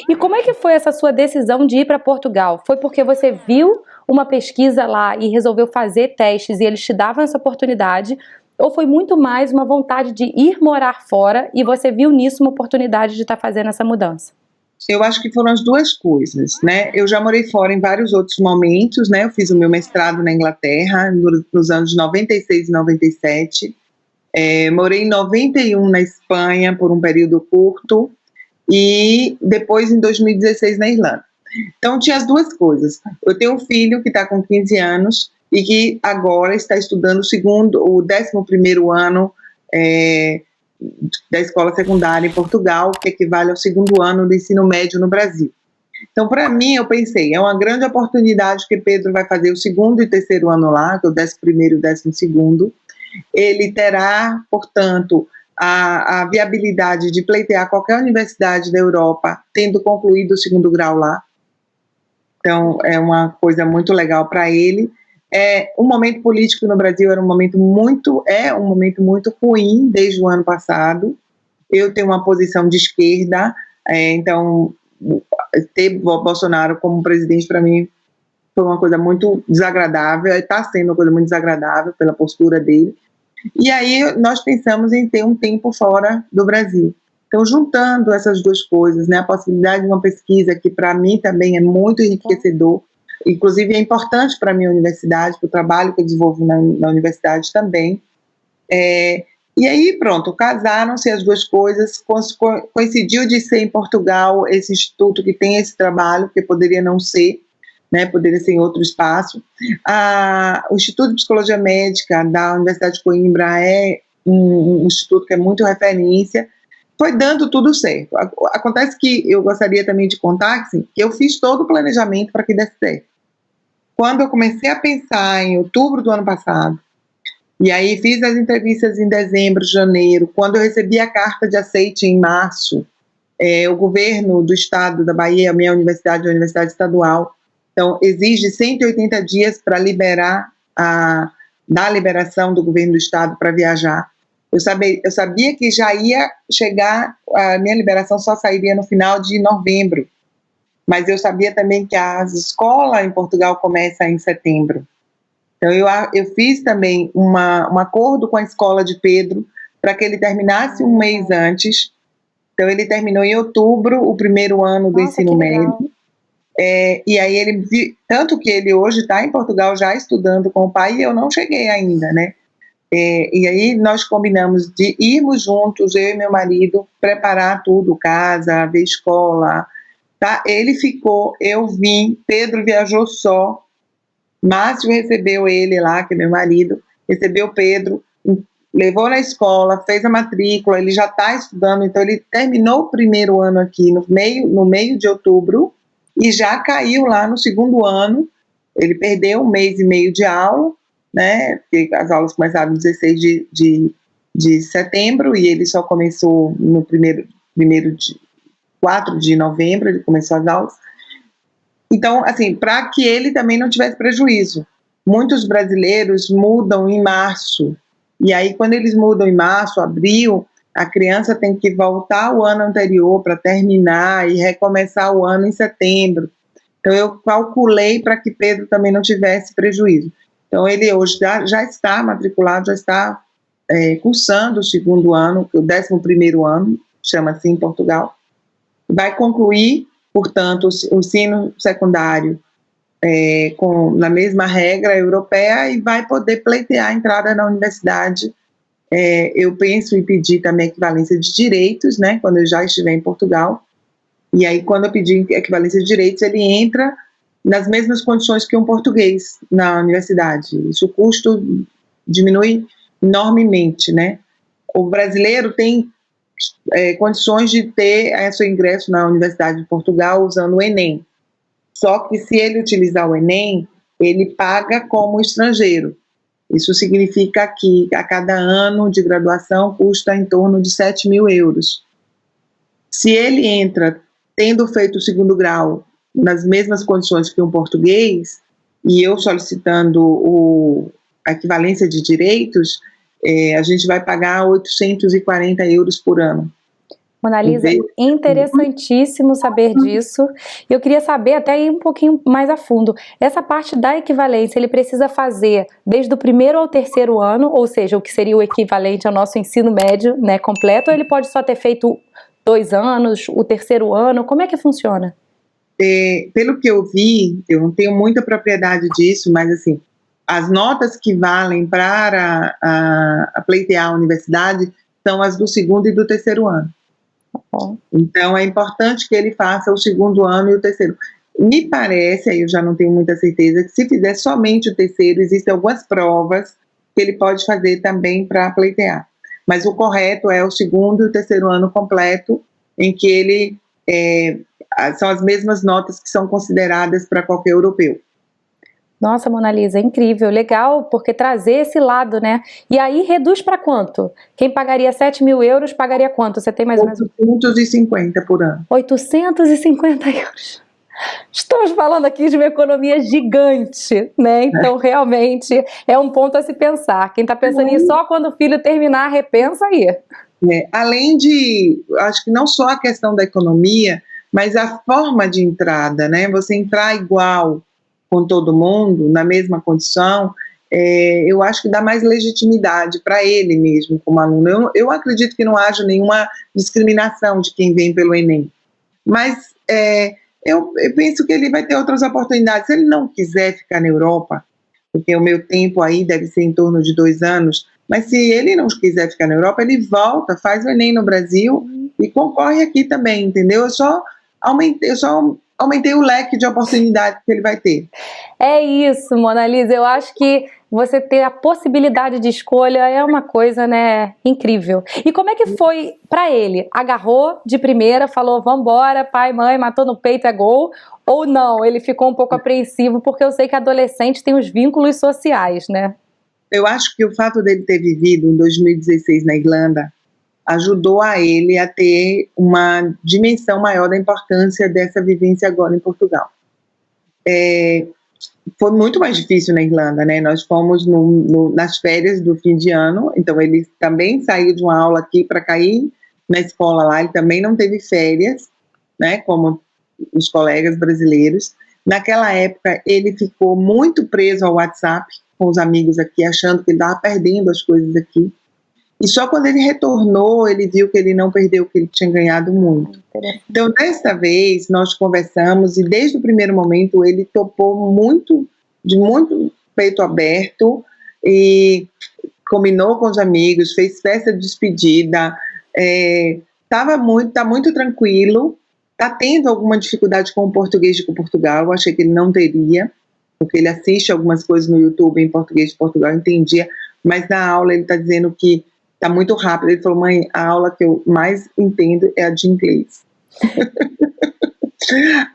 E como é que foi essa sua decisão de ir para Portugal? Foi porque você viu uma pesquisa lá e resolveu fazer testes e eles te davam essa oportunidade? Ou foi muito mais uma vontade de ir morar fora e você viu nisso uma oportunidade de estar fazendo essa mudança? Eu acho que foram as duas coisas, né? Eu já morei fora em vários outros momentos, né? Eu fiz o meu mestrado na Inglaterra nos anos 96 e 97. Morei em 91 na Espanha por um período curto e depois em 2016 na Irlanda. Então tinha as duas coisas. Eu tenho um filho que está com 15 anos e que agora está estudando o 11º ano da escola secundária em Portugal, que equivale ao 2º ano do ensino médio no Brasil. Então, para mim, eu pensei, é uma grande oportunidade que Pedro vai fazer o 2º e 3º ano lá, que é o 11º e o 12º. Ele terá, portanto, a viabilidade de pleitear qualquer universidade da Europa, tendo concluído o 2º grau lá. Então, é uma coisa muito legal para ele. O momento político no Brasil é um momento muito ruim desde o ano passado. Eu tenho uma posição de esquerda, então ter Bolsonaro como presidente para mim foi uma coisa muito desagradável, está sendo uma coisa muito desagradável pela postura dele. E aí nós pensamos em ter um tempo fora do Brasil. Então, juntando essas duas coisas, né, a possibilidade de uma pesquisa que para mim também é muito enriquecedor, inclusive é importante para a minha universidade, para o trabalho que eu desenvolvo na universidade também. E aí, pronto, casaram-se as duas coisas, coincidiu de ser em Portugal esse instituto que tem esse trabalho, que poderia não ser, né, poderia ser em outro espaço. O Instituto de Psicologia Médica da Universidade de Coimbra é um instituto que é muito referência, foi dando tudo certo. Acontece que eu gostaria também de contar assim, que eu fiz todo o planejamento para que desse certo. Quando eu comecei a pensar em outubro do ano passado, e aí fiz as entrevistas em dezembro, janeiro, quando eu recebi a carta de aceite em março, o governo do estado da Bahia, a minha universidade, a universidade estadual, então exige 180 dias para dar a liberação do governo do estado para viajar. Eu sabia que já ia chegar, a minha liberação só sairia no final de novembro, mas eu sabia também que a escola em Portugal começa em setembro. Então eu fiz também um acordo com a escola de Pedro para que ele terminasse um mês antes. Então ele terminou em outubro o 1º ano do ensino médio. E aí tanto que ele hoje está em Portugal já estudando com o pai e eu não cheguei ainda, né? E aí nós combinamos de irmos juntos, eu e meu marido, preparar tudo, casa, ver escola, tá? Ele ficou, eu vim, Pedro viajou só, Márcio recebeu ele lá, que é meu marido, recebeu Pedro, levou na escola, fez a matrícula, ele já está estudando, então ele terminou o 1º ano aqui no meio de outubro e já caiu lá no 2º ano, ele perdeu 1 mês e meio de aula, né, porque as aulas começaram no 16 de setembro e ele só começou no 4 de novembro, ele começou as aulas. Então, assim, para que ele também não tivesse prejuízo. Muitos brasileiros mudam em março, e aí quando eles mudam em março, abril, a criança tem que voltar ao ano anterior para terminar e recomeçar o ano em setembro. Então, eu calculei para que Pedro também não tivesse prejuízo. Então, ele hoje já está matriculado, já está cursando o 2º ano, o 11º ano, chama assim em Portugal. Vai concluir, portanto, o ensino secundário na mesma regra europeia e vai poder pleitear a entrada na universidade. Eu penso em pedir também equivalência de direitos, né, quando eu já estiver em Portugal. E aí, quando eu pedir equivalência de direitos, ele entra nas mesmas condições que um português na universidade. Isso o custo diminui enormemente, né? O brasileiro tem condições de ter seu ingresso na Universidade de Portugal usando o Enem. Só que se ele utilizar o Enem, ele paga como estrangeiro. Isso significa que a cada ano de graduação custa em torno de 7 mil euros. Se ele entra tendo feito o 2º grau nas mesmas condições que um português, e eu solicitando a equivalência de direitos, a gente vai pagar 840 euros por ano. Mona Lisa, interessantíssimo saber disso. Eu queria saber até ir um pouquinho mais a fundo. Essa parte da equivalência, ele precisa fazer desde o primeiro ao terceiro ano, ou seja, o que seria o equivalente ao nosso ensino médio, né, completo, ou ele pode só ter feito 2 anos, o terceiro ano? Como é que funciona? Pelo que eu vi, eu não tenho muita propriedade disso, mas assim, as notas que valem para a pleitear a universidade são as do segundo e do terceiro ano. Então, é importante que ele faça o segundo ano e o terceiro. Me parece, aí eu já não tenho muita certeza, que se fizer somente o terceiro, existem algumas provas que ele pode fazer também para pleitear. Mas o correto é o segundo e o terceiro ano completo, em que ele são as mesmas notas que são consideradas para qualquer europeu. Nossa, Mona Lisa, incrível, legal, porque trazer esse lado, né? E aí reduz para quanto? Quem pagaria 7.000 euros pagaria quanto? Você tem mais ou menos? 850 por ano. 850 euros. Estamos falando aqui de uma economia gigante, né? Então, realmente, é um ponto a se pensar. Quem está pensando em só quando o filho terminar, repensa aí. Além de, acho que não só a questão da economia, mas a forma de entrada, né? Você entrar igual com todo mundo, na mesma condição, eu acho que dá mais legitimidade para ele mesmo como aluno. Eu acredito que não haja nenhuma discriminação de quem vem pelo Enem, mas eu penso que ele vai ter outras oportunidades. Se ele não quiser ficar na Europa, porque o meu tempo aí deve ser em torno de 2 anos, mas se ele não quiser ficar na Europa, ele volta, faz o Enem no Brasil e concorre aqui também, entendeu? Eu só aumentei o leque de oportunidades que ele vai ter. É isso, Mona Lisa, eu acho que você ter a possibilidade de escolha é uma coisa, né, incrível. E como é que foi para ele? Agarrou de primeira, falou, vambora, pai, mãe, matou no peito, é gol? Ou não, ele ficou um pouco apreensivo, porque eu sei que adolescente tem os vínculos sociais, né? Eu acho que o fato dele ter vivido em 2016 na Irlanda ajudou a ele a ter uma dimensão maior da importância dessa vivência agora em Portugal. Foi muito mais difícil na Irlanda, né? Nós fomos nas férias do fim de ano, então ele também saiu de uma aula aqui para cair na escola lá, ele também não teve férias, né? Como os colegas brasileiros. Naquela época, ele ficou muito preso ao WhatsApp com os amigos aqui, achando que ele estava perdendo as coisas aqui. E só quando ele retornou, ele viu que ele não perdeu, que ele tinha ganhado muito. Então, desta vez, nós conversamos e desde o primeiro momento ele topou de muito peito aberto e combinou com os amigos, fez festa de despedida, tá muito tranquilo, está tendo alguma dificuldade com o português de Portugal, eu achei que ele não teria, porque ele assiste algumas coisas no YouTube em português de Portugal, entendia, mas na aula ele está dizendo que está muito rápido. Ele falou, mãe, a aula que eu mais entendo é a de inglês.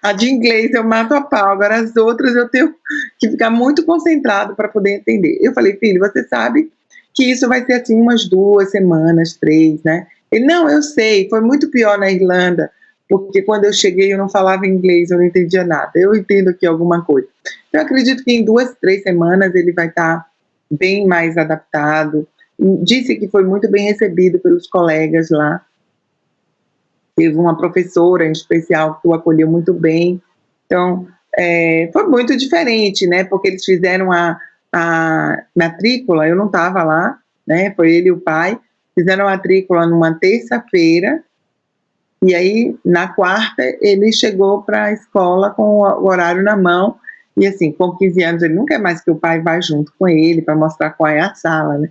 A de inglês eu mato a pau, agora as outras eu tenho que ficar muito concentrado para poder entender. Eu falei, filho, você sabe que isso vai ser assim umas 2 semanas, 3, né? Ele, não, eu sei, foi muito pior na Irlanda, porque quando eu cheguei eu não falava inglês, eu não entendia nada. Eu entendo aqui alguma coisa. Eu acredito que em 2, 3 semanas ele vai estar bem mais adaptado. Disse que foi muito bem recebido pelos colegas lá. Teve uma professora em especial que o acolheu muito bem. Então, foi muito diferente, né? Porque eles fizeram a matrícula, eu não estava lá, né? Foi ele e o pai. Fizeram a matrícula numa terça-feira. E aí, na quarta, ele chegou para a escola com o horário na mão. E assim, com 15 anos, ele não quer mais que o pai vá junto com ele para mostrar qual é a sala, né?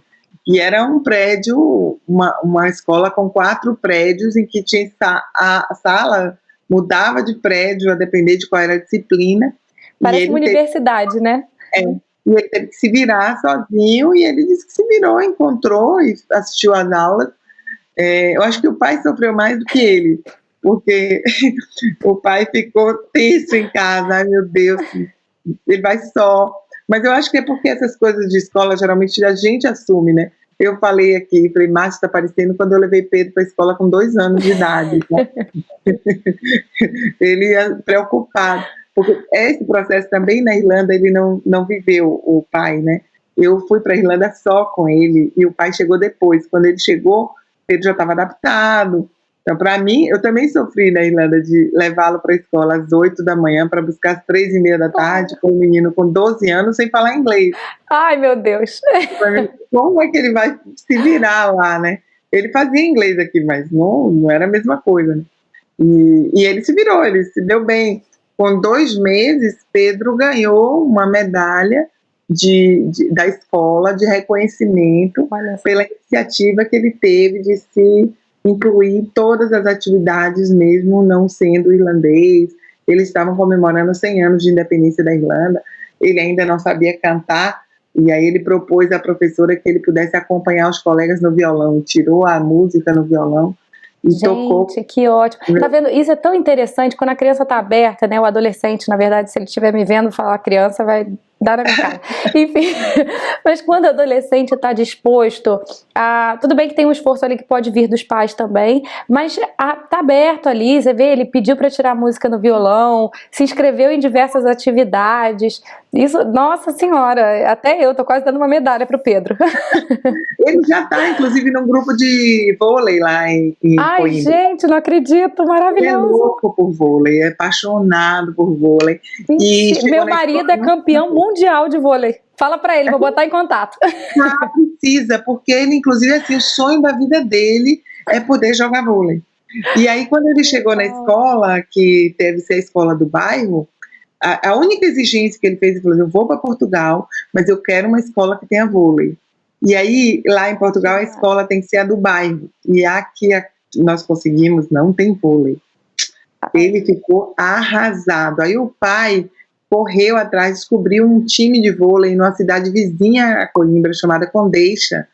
E era um prédio, uma escola com 4 prédios, em que tinha a sala mudava de prédio a depender de qual era a disciplina. Parece uma universidade, né? E ele teve que se virar sozinho, e ele disse que se virou, encontrou e assistiu às aulas. Eu acho que o pai sofreu mais do que ele, porque o pai ficou tenso em casa, ai meu Deus, ele vai só. Mas eu acho que é porque essas coisas de escola, geralmente a gente assume, né? Eu falei aqui, falei, Márcio, está parecendo quando eu levei Pedro para a escola com 2 anos de idade. Né? Ele ia preocupado, porque esse processo também na Irlanda, ele não viveu, o pai, né? Eu fui para a Irlanda só com ele, e o pai chegou depois. Quando ele chegou, Pedro já estava adaptado, Então, para mim, eu também sofri na Irlanda de levá-lo para a escola às 8 da manhã para buscar às 3:30 da tarde, com um menino com 12 anos sem falar inglês. Ai, meu Deus. Como é que ele vai se virar lá, né? Ele fazia inglês aqui, mas não era a mesma coisa, né? E ele se virou, ele se deu bem. Com 2 meses, Pedro ganhou uma medalha da escola de reconhecimento pela iniciativa que ele teve de se incluir em todas as atividades, mesmo não sendo irlandês. Eles estavam comemorando 100 anos de independência da Irlanda, ele ainda não sabia cantar, e aí ele propôs à professora que ele pudesse acompanhar os colegas no violão, tirou a música no violão e tocou. Gente, que ótimo. Tá vendo? Isso é tão interessante quando a criança tá aberta, né? O adolescente, na verdade, se ele estiver me vendo falar criança, vai dar na minha cara. Enfim, mas quando o adolescente está disposto a... Tudo bem que tem um esforço ali que pode vir dos pais também, mas tá aberto ali, você vê, ele pediu para tirar música no violão, se inscreveu em diversas atividades. Isso, nossa senhora, até eu tô quase dando uma medalha pro Pedro. Ele já tá, inclusive, num grupo de vôlei lá em Ai, Coimbra. gente, não acredito, maravilhoso. Ele é louco por vôlei, é apaixonado por vôlei. E meu marido é campeão mundial de vôlei. Fala pra ele, vou botar em contato. Ah, precisa, porque ele, inclusive, assim, o sonho da vida dele é poder jogar vôlei. E aí, quando ele chegou na escola, que deve ser a escola do bairro, a única exigência que ele fez, ele falou: eu vou para Portugal, mas eu quero uma escola que tenha vôlei. E aí, lá em Portugal, a escola tem que ser a do bairro. E a que nós conseguimos não tem vôlei. Ele ficou arrasado. Aí o pai correu atrás, descobriu um time de vôlei numa cidade vizinha a Coimbra, chamada Condeixa,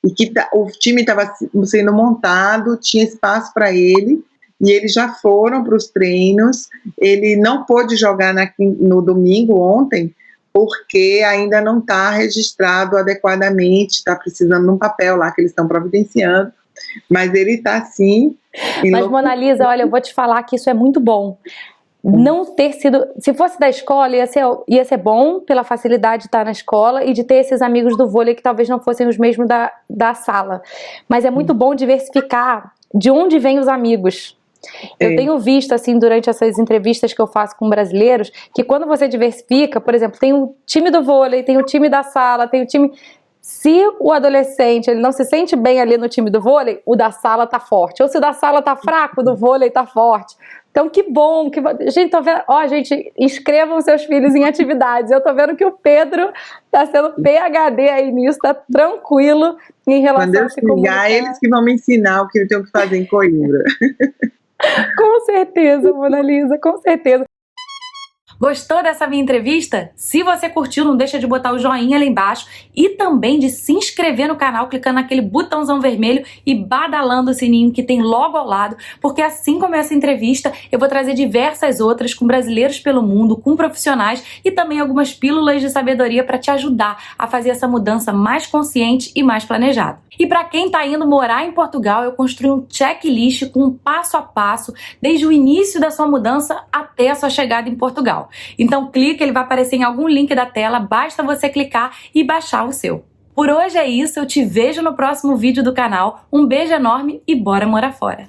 e que o time estava sendo montado, tinha espaço para ele, e eles já foram para os treinos. Ele não pôde jogar no domingo, ontem, porque ainda não está registrado adequadamente, está precisando de um papel lá que eles estão providenciando, mas ele está sim. Mas, Mona Lisa, olha, eu vou te falar que isso é muito bom. Não ter sido... Se fosse da escola, ia ser bom pela facilidade de estar na escola e de ter esses amigos do vôlei que talvez não fossem os mesmos da sala. Mas é muito bom diversificar de onde vêm os amigos. Eu tenho visto, assim, durante essas entrevistas que eu faço com brasileiros, que quando você diversifica, por exemplo, tem o time do vôlei, tem o time da sala, tem o time... Se o adolescente ele não se sente bem ali no time do vôlei, o da sala tá forte. Ou se o da sala tá fraco, o do vôlei tá forte. Então, que bom. Gente, tô vendo... Ó, gente, inscrevam seus filhos em atividades. Eu tô vendo que o Pedro tá sendo PhD aí nisso, tá tranquilo em relação a se comunicar. Eles que vão me ensinar o que eu tenho que fazer em Coimbra. Com certeza, Mona Lisa, com certeza. Gostou dessa minha entrevista? Se você curtiu, não deixa de botar o joinha lá embaixo e também de se inscrever no canal clicando naquele botãozão vermelho e badalando o sininho que tem logo ao lado, porque assim como essa entrevista, eu vou trazer diversas outras com brasileiros pelo mundo, com profissionais e também algumas pílulas de sabedoria para te ajudar a fazer essa mudança mais consciente e mais planejada. E para quem tá indo morar em Portugal, eu construí um checklist com um passo a passo, desde o início da sua mudança até a sua chegada em Portugal. Então clica, ele vai aparecer em algum link da tela, basta você clicar e baixar o seu. Por hoje é isso, eu te vejo no próximo vídeo do canal. Um beijo enorme e bora morar fora!